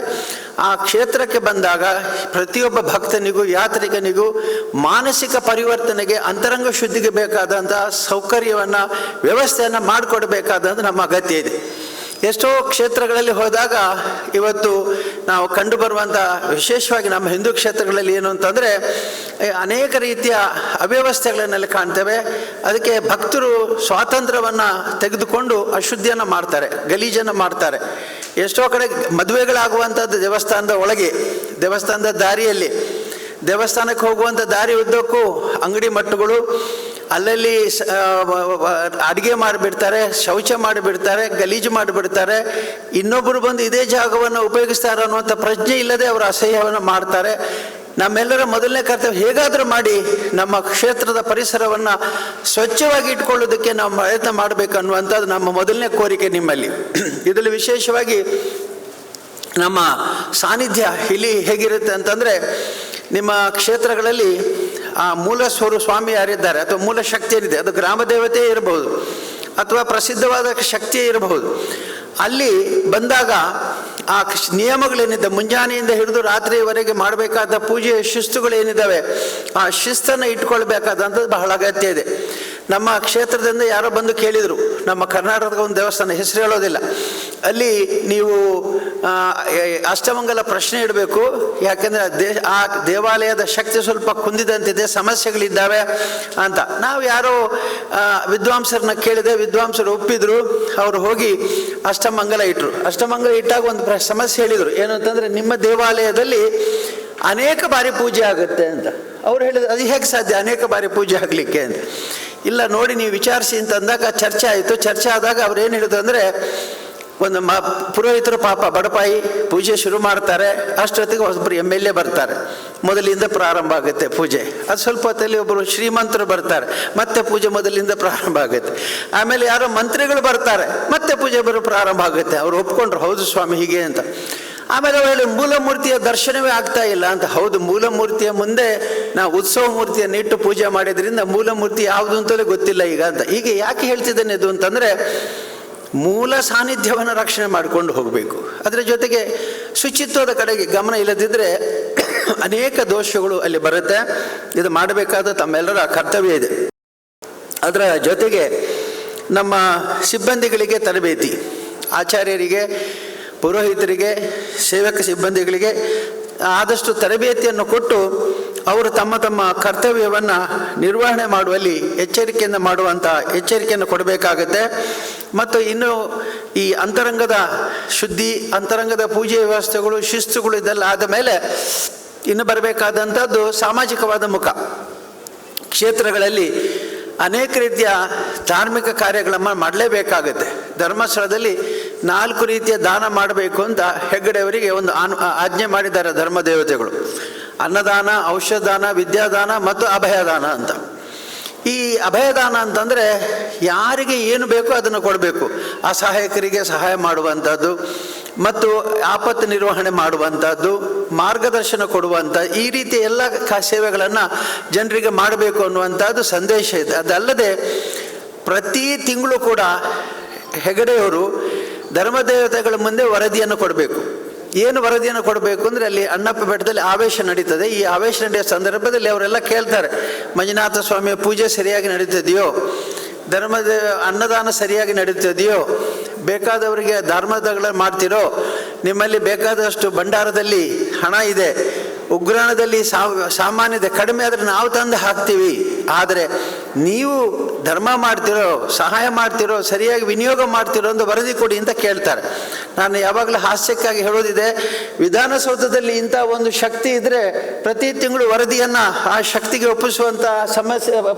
ಆ ಕ್ಷೇತ್ರಕ್ಕೆ ಬಂದಾಗ ಪ್ರತಿಯೊಬ್ಬ ಭಕ್ತನಿಗೂ ಯಾತ್ರಿಕನಿಗೂ ಮಾನಸಿಕ ಪರಿವರ್ತನೆಗೆ ಅಂತರಂಗ ಶುದ್ಧಿಗೆ ಬೇಕಾದಂಥ ಸೌಕರ್ಯವನ್ನು ವ್ಯವಸ್ಥೆಯನ್ನು ಮಾಡಿಕೊಡ್ಬೇಕಾದಂಥ ನಮ್ಮ ಅಗತ್ಯ ಇದೆ. ಎಷ್ಟೋ ಕ್ಷೇತ್ರಗಳಲ್ಲಿ ಹೋದಾಗ ಇವತ್ತು ನಾವು ಕಂಡುಬರುವಂಥ, ವಿಶೇಷವಾಗಿ ನಮ್ಮ ಹಿಂದೂ ಕ್ಷೇತ್ರಗಳಲ್ಲಿ ಏನು ಅಂತಂದರೆ ಅನೇಕ ರೀತಿಯ ಅವ್ಯವಸ್ಥೆಗಳನ್ನೆಲ್ಲ ಕಾಣ್ತೇವೆ. ಅದಕ್ಕೆ ಭಕ್ತರು ಸ್ವಾತಂತ್ರ್ಯವನ್ನು ತೆಗೆದುಕೊಂಡು ಅಶುದ್ಧಿಯನ್ನು ಮಾಡ್ತಾರೆ, ಗಲೀಜನ್ನು ಮಾಡ್ತಾರೆ. ಎಷ್ಟೋ ಕಡೆ ಮದುವೆಗಳಾಗುವಂಥದ್ದು ದೇವಸ್ಥಾನದ ಒಳಗೆ, ದೇವಸ್ಥಾನದ ದಾರಿಯಲ್ಲಿ, ದೇವಸ್ಥಾನಕ್ಕೆ ಹೋಗುವಂಥ ದಾರಿ ಉದ್ದಕ್ಕೂ ಅಂಗಡಿ ಮಟ್ಟುಗಳು, ಅಲ್ಲಲ್ಲಿ ಅಡುಗೆ ಮಾಡಿಬಿಡ್ತಾರೆ, ಶೌಚ ಮಾಡಿಬಿಡ್ತಾರೆ, ಗಲೀಜು ಮಾಡಿಬಿಡ್ತಾರೆ. ಇನ್ನೊಬ್ಬರು ಬಂದು ಇದೇ ಜಾಗವನ್ನು ಉಪಯೋಗಿಸ್ತಾರೆ ಅನ್ನುವಂಥ ಪ್ರಜ್ಞೆ ಇಲ್ಲದೆ ಅವರು ಅಸಹ್ಯವನ್ನು ಮಾಡ್ತಾರೆ. ನಮ್ಮೆಲ್ಲರ ಮೊದಲನೇ ಕರ್ತವ್ಯ, ಹೇಗಾದರೂ ಮಾಡಿ ನಮ್ಮ ಕ್ಷೇತ್ರದ ಪರಿಸರವನ್ನು ಸ್ವಚ್ಛವಾಗಿ ಇಟ್ಕೊಳ್ಳೋದಕ್ಕೆ ನಾವು ಪ್ರಯತ್ನ ಮಾಡಬೇಕು ಅನ್ನುವಂಥದ್ದು ನಮ್ಮ ಮೊದಲನೇ ಕೋರಿಕೆ ನಿಮ್ಮಲ್ಲಿ. ಇದರಲ್ಲಿ ವಿಶೇಷವಾಗಿ ನಮ್ಮ ಸಾನ್ನಿಧ್ಯ ಇಲ್ಲಿ ಹೇಗಿರುತ್ತೆ ಅಂತಂದರೆ, ನಿಮ್ಮ ಕ್ಷೇತ್ರಗಳಲ್ಲಿ ಆ ಮೂಲ ಸ್ವಾಮಿ ಯಾರಿದ್ದಾರೆ ಅಥವಾ ಮೂಲ ಶಕ್ತಿ ಏನಿದೆ, ಅದು ಗ್ರಾಮ ದೇವತೆ ಇರಬಹುದು ಅಥವಾ ಪ್ರಸಿದ್ಧವಾದ ಶಕ್ತಿಯೇ ಇರಬಹುದು. ಅಲ್ಲಿ ಬಂದಾಗ ಆ ನಿಯಮಗಳೇನಿದೆ, ಮುಂಜಾನೆಯಿಂದ ಹಿಡಿದು ರಾತ್ರಿಯವರೆಗೆ ಮಾಡಬೇಕಾದ ಪೂಜೆಯ ಶಿಸ್ತುಗಳೇನಿದ್ದಾವೆ, ಆ ಶಿಸ್ತನ್ನು ಇಟ್ಕೊಳ್ಬೇಕಾದಂಥದ್ದು ಬಹಳ ಅಗತ್ಯ ಇದೆ. ನಮ್ಮ ಕ್ಷೇತ್ರದಿಂದ ಯಾರೋ ಬಂದು ಕೇಳಿದರು, ನಮ್ಮ ಕರ್ನಾಟಕದ ಒಂದು ದೇವಸ್ಥಾನ, ಹೆಸರು ಹೇಳೋದಿಲ್ಲ, ಅಲ್ಲಿ ನೀವು ಅಷ್ಟಮಂಗಲ ಪ್ರಶ್ನೆ ಇಡಬೇಕು, ಯಾಕೆಂದರೆ ಆ ದೇವಾಲಯದ ಶಕ್ತಿ ಸ್ವಲ್ಪ ಕುಂದಿದಂತಿದೆ, ಸಮಸ್ಯೆಗಳಿದ್ದಾವೆ ಅಂತ. ನಾವು ಯಾರೋ ವಿದ್ವಾಂಸರನ್ನ ಕೇಳಿದೆ, ವಿದ್ವಾಂಸರು ಒಪ್ಪಿದ್ರು. ಅವರು ಹೋಗಿ ಅಷ್ಟಮಂಗಲ ಇಟ್ಟರು. ಅಷ್ಟಮಂಗಲ ಇಟ್ಟಾಗ ಒಂದು ಸಮಸ್ಯೆ ಹೇಳಿದರು, ಏನು ಅಂತಂದರೆ, ನಿಮ್ಮ ದೇವಾಲಯದಲ್ಲಿ ಅನೇಕ ಬಾರಿ ಪೂಜೆ ಆಗುತ್ತೆ ಅಂತ. ಅವ್ರು ಹೇಳಿದ್ರು, ಅದು ಹೇಗೆ ಸಾಧ್ಯ ಅನೇಕ ಬಾರಿ ಪೂಜೆ ಆಗಲಿಕ್ಕೆ ಅಂತ. ಇಲ್ಲ ನೋಡಿ, ನೀವು ವಿಚಾರಿಸಿ ಅಂತ ಅಂದಾಗ ಚರ್ಚೆ ಆಯಿತು. ಚರ್ಚೆ ಆದಾಗ ಅವ್ರು ಏನು ಹೇಳಿದ್ರು ಅಂದರೆ, ಒಂದು ಪುರೋಹಿತರು ಪಾಪ ಬಡಪಾಯಿ ಪೂಜೆ ಶುರು ಮಾಡ್ತಾರೆ, ಅಷ್ಟೊತ್ತಿಗೆ ಒಬ್ಬರು MLA ಬರ್ತಾರೆ, ಮೊದಲಿಂದ ಪ್ರಾರಂಭ ಆಗುತ್ತೆ ಪೂಜೆ. ಅದು ಸ್ವಲ್ಪ ಹೊತ್ತಲ್ಲಿ ಒಬ್ಬರು ಶ್ರೀಮಂತರು ಬರ್ತಾರೆ, ಮತ್ತೆ ಪೂಜೆ ಮೊದಲಿಂದ ಪ್ರಾರಂಭ ಆಗುತ್ತೆ. ಆಮೇಲೆ ಯಾರೋ ಮಂತ್ರಿಗಳು ಬರ್ತಾರೆ, ಮತ್ತೆ ಪೂಜೆ ಪ್ರಾರಂಭ ಆಗುತ್ತೆ. ಅವ್ರು ಒಪ್ಕೊಂಡ್ರು, ಹೌದು ಸ್ವಾಮಿ ಹೀಗೆ ಅಂತ. ಆಮೇಲೆ ಹೇಳಿ, ಮೂಲ ಮೂರ್ತಿಯ ದರ್ಶನವೇ ಆಗ್ತಾ ಇಲ್ಲ ಅಂತ. ಹೌದು, ಮೂಲ ಮೂರ್ತಿಯ ಮುಂದೆ ನಾವು ಉತ್ಸವ ಮೂರ್ತಿಯನ್ನು ಇಟ್ಟು ಪೂಜೆ ಮಾಡಿದ್ರಿಂದ ಮೂಲ ಮೂರ್ತಿ ಯಾವುದು ಅಂತಲೇ ಗೊತ್ತಿಲ್ಲ ಈಗ ಅಂತ. ಹೀಗೆ ಯಾಕೆ ಹೇಳ್ತಿದ್ದೇನೆ ಇದು ಅಂತಂದರೆ, ಮೂಲ ಸಾನ್ನಿಧ್ಯವನ್ನು ರಕ್ಷಣೆ ಮಾಡಿಕೊಂಡು ಹೋಗಬೇಕು. ಅದರ ಜೊತೆಗೆ ಶುಚಿತ್ವದ ಕಡೆಗೆ ಗಮನ ಇಲ್ಲದಿದ್ದರೆ ಅನೇಕ ದೋಷಗಳು ಅಲ್ಲಿ ಬರುತ್ತೆ. ಇದು ಮಾಡಬೇಕಾದ ತಮ್ಮೆಲ್ಲರ ಕರ್ತವ್ಯ ಇದೆ. ಅದರ ಜೊತೆಗೆ ನಮ್ಮ ಸಿಬ್ಬಂದಿಗಳಿಗೆ ತರಬೇತಿ, ಆಚಾರ್ಯರಿಗೆ, ಪುರೋಹಿತರಿಗೆ, ಸೇವಕ ಸಿಬ್ಬಂದಿಗಳಿಗೆ ಆದಷ್ಟು ತರಬೇತಿಯನ್ನು ಕೊಟ್ಟು ಅವರು ತಮ್ಮ ತಮ್ಮ ಕರ್ತವ್ಯವನ್ನು ನಿರ್ವಹಣೆ ಮಾಡುವಲ್ಲಿ ಎಚ್ಚರಿಕೆಯನ್ನು ಕೊಡಬೇಕಾಗತ್ತೆ. ಮತ್ತು ಇನ್ನು ಈ ಅಂತರಂಗದ ಶುದ್ಧಿ, ಅಂತರಂಗದ ಪೂಜೆ ವ್ಯವಸ್ಥೆಗಳು, ಶಿಸ್ತುಗಳು ಇದೆಲ್ಲ ಆದ ಮೇಲೆ ಇನ್ನು ಬರಬೇಕಾದಂಥದ್ದು ಸಾಮಾಜಿಕವಾದ ಮುಖ. ಕ್ಷೇತ್ರಗಳಲ್ಲಿ ಅನೇಕ ರೀತಿಯ ಧಾರ್ಮಿಕ ಕಾರ್ಯಗಳನ್ನು ಮಾಡಲೇಬೇಕಾಗುತ್ತೆ. ಧರ್ಮಸ್ಥಳದಲ್ಲಿ 4 ರೀತಿಯ ದಾನ ಮಾಡಬೇಕು ಅಂತ ಹೆಗ್ಗಡೆಯವರಿಗೆ ಒಂದು ಆಜ್ಞೆ ಮಾಡಿದ್ದಾರೆ ಧರ್ಮ ದೇವತೆಗಳು. ಅನ್ನದಾನ, ಔಷಧದಾನ, ವಿದ್ಯಾದಾನ ಮತ್ತು ಅಭಯದಾನ ಅಂತ. ಈ ಅಭಯದಾನ ಅಂತಂದರೆ ಯಾರಿಗೆ ಏನು ಬೇಕೋ ಅದನ್ನು ಕೊಡಬೇಕು. ಅಸಹಾಯಕರಿಗೆ ಸಹಾಯ ಮಾಡುವಂಥದ್ದು ಮತ್ತು ಆಪತ್ತು ನಿರ್ವಹಣೆ ಮಾಡುವಂಥದ್ದು, ಮಾರ್ಗದರ್ಶನ ಕೊಡುವಂಥ, ಈ ರೀತಿ ಎಲ್ಲ ಸೇವೆಗಳನ್ನು ಜನರಿಗೆ ಮಾಡಬೇಕು ಅನ್ನುವಂಥದ್ದು ಸಂದೇಶ ಇದೆ. ಅದಲ್ಲದೆ ಪ್ರತಿ ತಿಂಗಳು ಕೂಡ ಹೆಗಡೆಯವರು ಧರ್ಮದೇವತೆಗಳ ಮುಂದೆ ವರದಿಯನ್ನು ಕೊಡಬೇಕು. ಏನು ವರದಿಯನ್ನು ಕೊಡಬೇಕು ಅಂದರೆ, ಅಲ್ಲಿ ಅಣ್ಣಪ್ಪ ಬೆಟ್ಟದಲ್ಲಿ ಆವೇಶ ನಡೀತದೆ. ಈ ಆವೇಶ ನಡೆಯೋ ಸಂದರ್ಭದಲ್ಲಿ ಅವರೆಲ್ಲ ಕೇಳ್ತಾರೆ, ಮಂಜುನಾಥ ಸ್ವಾಮಿಯ ಪೂಜೆ ಸರಿಯಾಗಿ ನಡೀತಿದೆಯೋ, ಅನ್ನದಾನ ಸರಿಯಾಗಿ ನಡೀತಿದೆಯೋ, ಬೇಕಾದವರಿಗೆ ಧರ್ಮದಗಳನ್ನು ಮಾಡ್ತಿರೋ, ನಿಮ್ಮಲ್ಲಿ ಬೇಕಾದಷ್ಟು ಭಂಡಾರದಲ್ಲಿ ಹಣ ಇದೆ, ಉಗ್ರಾಣದಲ್ಲಿ ಸಾಮಾನ್ಯದೆ ಕಡಿಮೆ ಆದರೆ ನಾವು ತಂದು ಹಾಕ್ತೀವಿ, ಆದರೆ ನೀವು ಧರ್ಮ ಮಾಡ್ತಿರೋ, ಸಹಾಯ ಮಾಡ್ತಿರೋ, ಸರಿಯಾಗಿ ವಿನಿಯೋಗ ಮಾಡ್ತಿರೋ ಒಂದು ವರದಿ ಕೊಡಿ ಅಂತ ಕೇಳ್ತಾರೆ. ನಾನು ಯಾವಾಗಲೂ ಹಾಸ್ಯಕ್ಕಾಗಿ ಹೇಳೋದಿದೆ, ವಿಧಾನಸೌಧದಲ್ಲಿ ಇಂಥ ಒಂದು ಶಕ್ತಿ ಇದ್ದರೆ ಪ್ರತಿ ತಿಂಗಳು ವರದಿಯನ್ನು ಆ ಶಕ್ತಿಗೆ ಒಪ್ಪಿಸುವಂಥ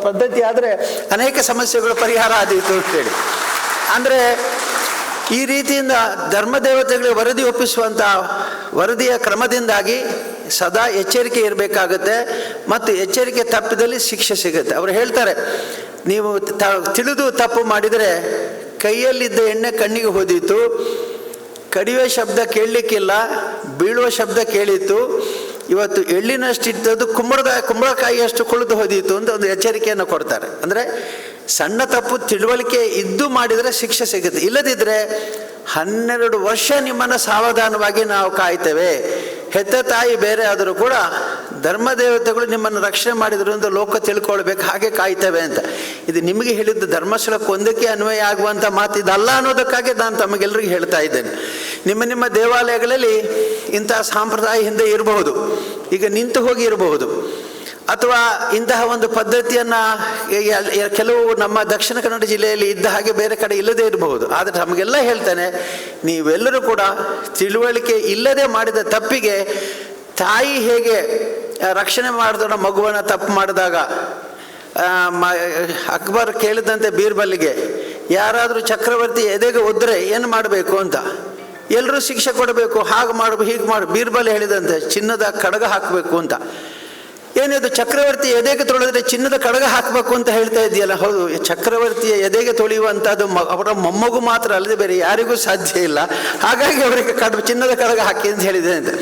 ಪದ್ಧತಿ ಆದರೆ ಅನೇಕ ಸಮಸ್ಯೆಗಳು ಪರಿಹಾರ ಆದೀತು ಅಂತೇಳಿ. ಅಂದರೆ ಈ ರೀತಿಯಿಂದ ಧರ್ಮದೇವತೆಗಳಿಗೆ ವರದಿ ಒಪ್ಪಿಸುವಂಥ ವರದಿಯ ಕ್ರಮದಿಂದಾಗಿ ಸದಾ ಎಚ್ಚರಿಕೆ ಇರಬೇಕಾಗತ್ತೆ. ಮತ್ತು ಎಚ್ಚರಿಕೆ ತಪ್ಪಿದಲ್ಲಿ ಶಿಕ್ಷೆ ಸಿಗುತ್ತೆ. ಅವರು ಹೇಳ್ತಾರೆ, ನೀವು ತಿಳಿದು ತಪ್ಪು ಮಾಡಿದರೆ ಕೈಯಲ್ಲಿದ್ದ ಎಣ್ಣೆ ಕಣ್ಣಿಗೆ ಹೋದೀತು, ಕಡಿಯುವ ಶಬ್ದ ಕೇಳಲಿಕ್ಕಿಲ್ಲ, ಬೀಳುವ ಶಬ್ದ ಕೇಳಿತ್ತು, ಇವತ್ತು ಎಳ್ಳಿನಷ್ಟಿದ್ದದ್ದು ಕುಂಬಳಕಾಯಿಯಷ್ಟು ಕುಳಿದು ಹೋದೀತು ಅಂತ ಒಂದು ಎಚ್ಚರಿಕೆಯನ್ನು ಕೊಡ್ತಾರೆ. ಅಂದರೆ ಸಣ್ಣ ತಪ್ಪು ತಿಳುವಳಿಕೆ ಇದ್ದು ಮಾಡಿದರೆ ಶಿಕ್ಷೆ ಸಿಗುತ್ತೆ. ಇಲ್ಲದಿದ್ದರೆ 12 ವರ್ಷ ನಿಮ್ಮನ್ನು ಸಾವಧಾನವಾಗಿ ನಾವು ಕಾಯ್ತೇವೆ. ಹೆತ್ತ ತಾಯಿ ಬೇರೆ ಆದರೂ ಕೂಡ ಧರ್ಮದೇವತೆಗಳು ನಿಮ್ಮನ್ನು ರಕ್ಷಣೆ ಮಾಡಿದ್ರು ಅಂತ ಲೋಕ ತಿಳ್ಕೊಳ್ಬೇಕು, ಹಾಗೆ ಕಾಯ್ತೇವೆ ಅಂತ. ಇದು ನಿಮಗೆ ಹೇಳಿದ್ದು ಧರ್ಮಸ್ಥಳಕ್ಕೊಂದಕ್ಕೆ ಅನ್ವಯ ಆಗುವಂಥ ಮಾತು ಇದಲ್ಲ ಅನ್ನೋದಕ್ಕಾಗಿ ನಾನು ತಮಗೆಲ್ಲರಿಗೂ ಹೇಳ್ತಾ ಇದ್ದೇನೆ. ನಿಮ್ಮ ದೇವಾಲಯಗಳಲ್ಲಿ ಇಂತಹ ಸಂಪ್ರದಾಯ ಹಿಂದೆ ಇರಬಹುದು, ಈಗ ನಿಂತು ಹೋಗಿ ಇರಬಹುದು, ಅಥವಾ ಇಂತಹ ಒಂದು ಪದ್ಧತಿಯನ್ನು ಕೆಲವು ನಮ್ಮ ದಕ್ಷಿಣ ಕನ್ನಡ ಜಿಲ್ಲೆಯಲ್ಲಿ ಇದ್ದ ಹಾಗೆ ಬೇರೆ ಕಡೆ ಇಲ್ಲದೇ ಇರಬಹುದು. ಆದರೆ ನಮಗೆಲ್ಲ ಹೇಳ್ತಾನೆ, ನೀವೆಲ್ಲರೂ ಕೂಡ ತಿಳುವಳಿಕೆ ಇಲ್ಲದೆ ಮಾಡಿದ ತಪ್ಪಿಗೆ ತಾಯಿ ಹೇಗೆ ರಕ್ಷಣೆ ಮಾಡಿದೋ ಮಗುವನ್ನು ತಪ್ಪು ಮಾಡಿದಾಗ ಅಕ್ಬರ್ ಕೇಳಿದಂತೆ ಬೀರ್ಬಲ್ಗೆ ಯಾರಾದರೂ ಚಕ್ರವರ್ತಿ ಎದೆಗೆ ಒದ್ರೆ ಏನು ಮಾಡಬೇಕು ಅಂತ, ಎಲ್ಲರೂ ಶಿಕ್ಷೆ ಕೊಡಬೇಕು, ಹಾಗೆ ಮಾಡಬೇಕು ಹೀಗೆ ಬೀರ್ಬಲ್ ಹೇಳಿದಂತೆ ಚಿನ್ನದ ಕಡಗ ಹಾಕಬೇಕು ಅಂತ. ಏನಿದು ಚಕ್ರವರ್ತಿ ಎದೆಗೆ ತೊಳೆದ್ರೆ ಚಿನ್ನದ ಕಡಗ ಹಾಕಬೇಕು ಅಂತ ಹೇಳ್ತಾ ಇದೆಯಲ್ಲ? ಹೌದು, ಚಕ್ರವರ್ತಿಯ ಎದೆಗೆ ತೊಳೆಯುವಂಥದ್ದು ಅವರ ಮೊಮ್ಮಗು ಮಾತ್ರ ಅಲ್ಲದೆ ಬೇರೆ ಯಾರಿಗೂ ಸಾಧ್ಯ ಇಲ್ಲ. ಹಾಗಾಗಿ ಅವರಿಗೆ ಚಿನ್ನದ ಕಡಗ ಹಾಕಿ ಅಂತ ಹೇಳಿದೆ ಅಂತ.